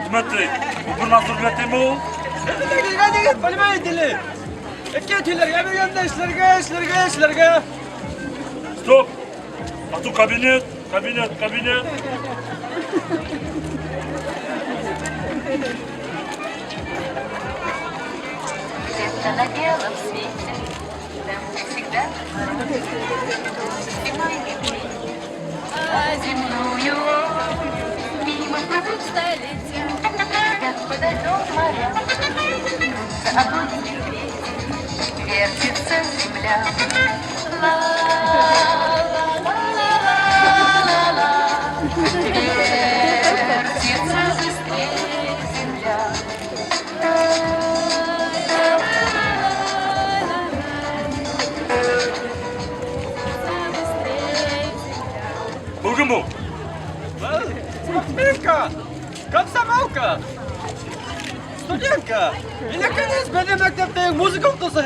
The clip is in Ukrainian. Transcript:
Dmitri, bu nazırlatımı Bilmeydili. Ketülerge bir yanda işlerge. stop. Atu kabinet. Где-то на белом свете, там всегда зимой не пей. А земную мимо пройдут столетия, как подойдут моря, за облаками ветер, вертится земля. Ла-ла-ла-ла-ла-ла, вертится быстрее земля. Bugün bu. Смотришка, комсомолка, студентка. И наконец, benim mektepte müzik okusu.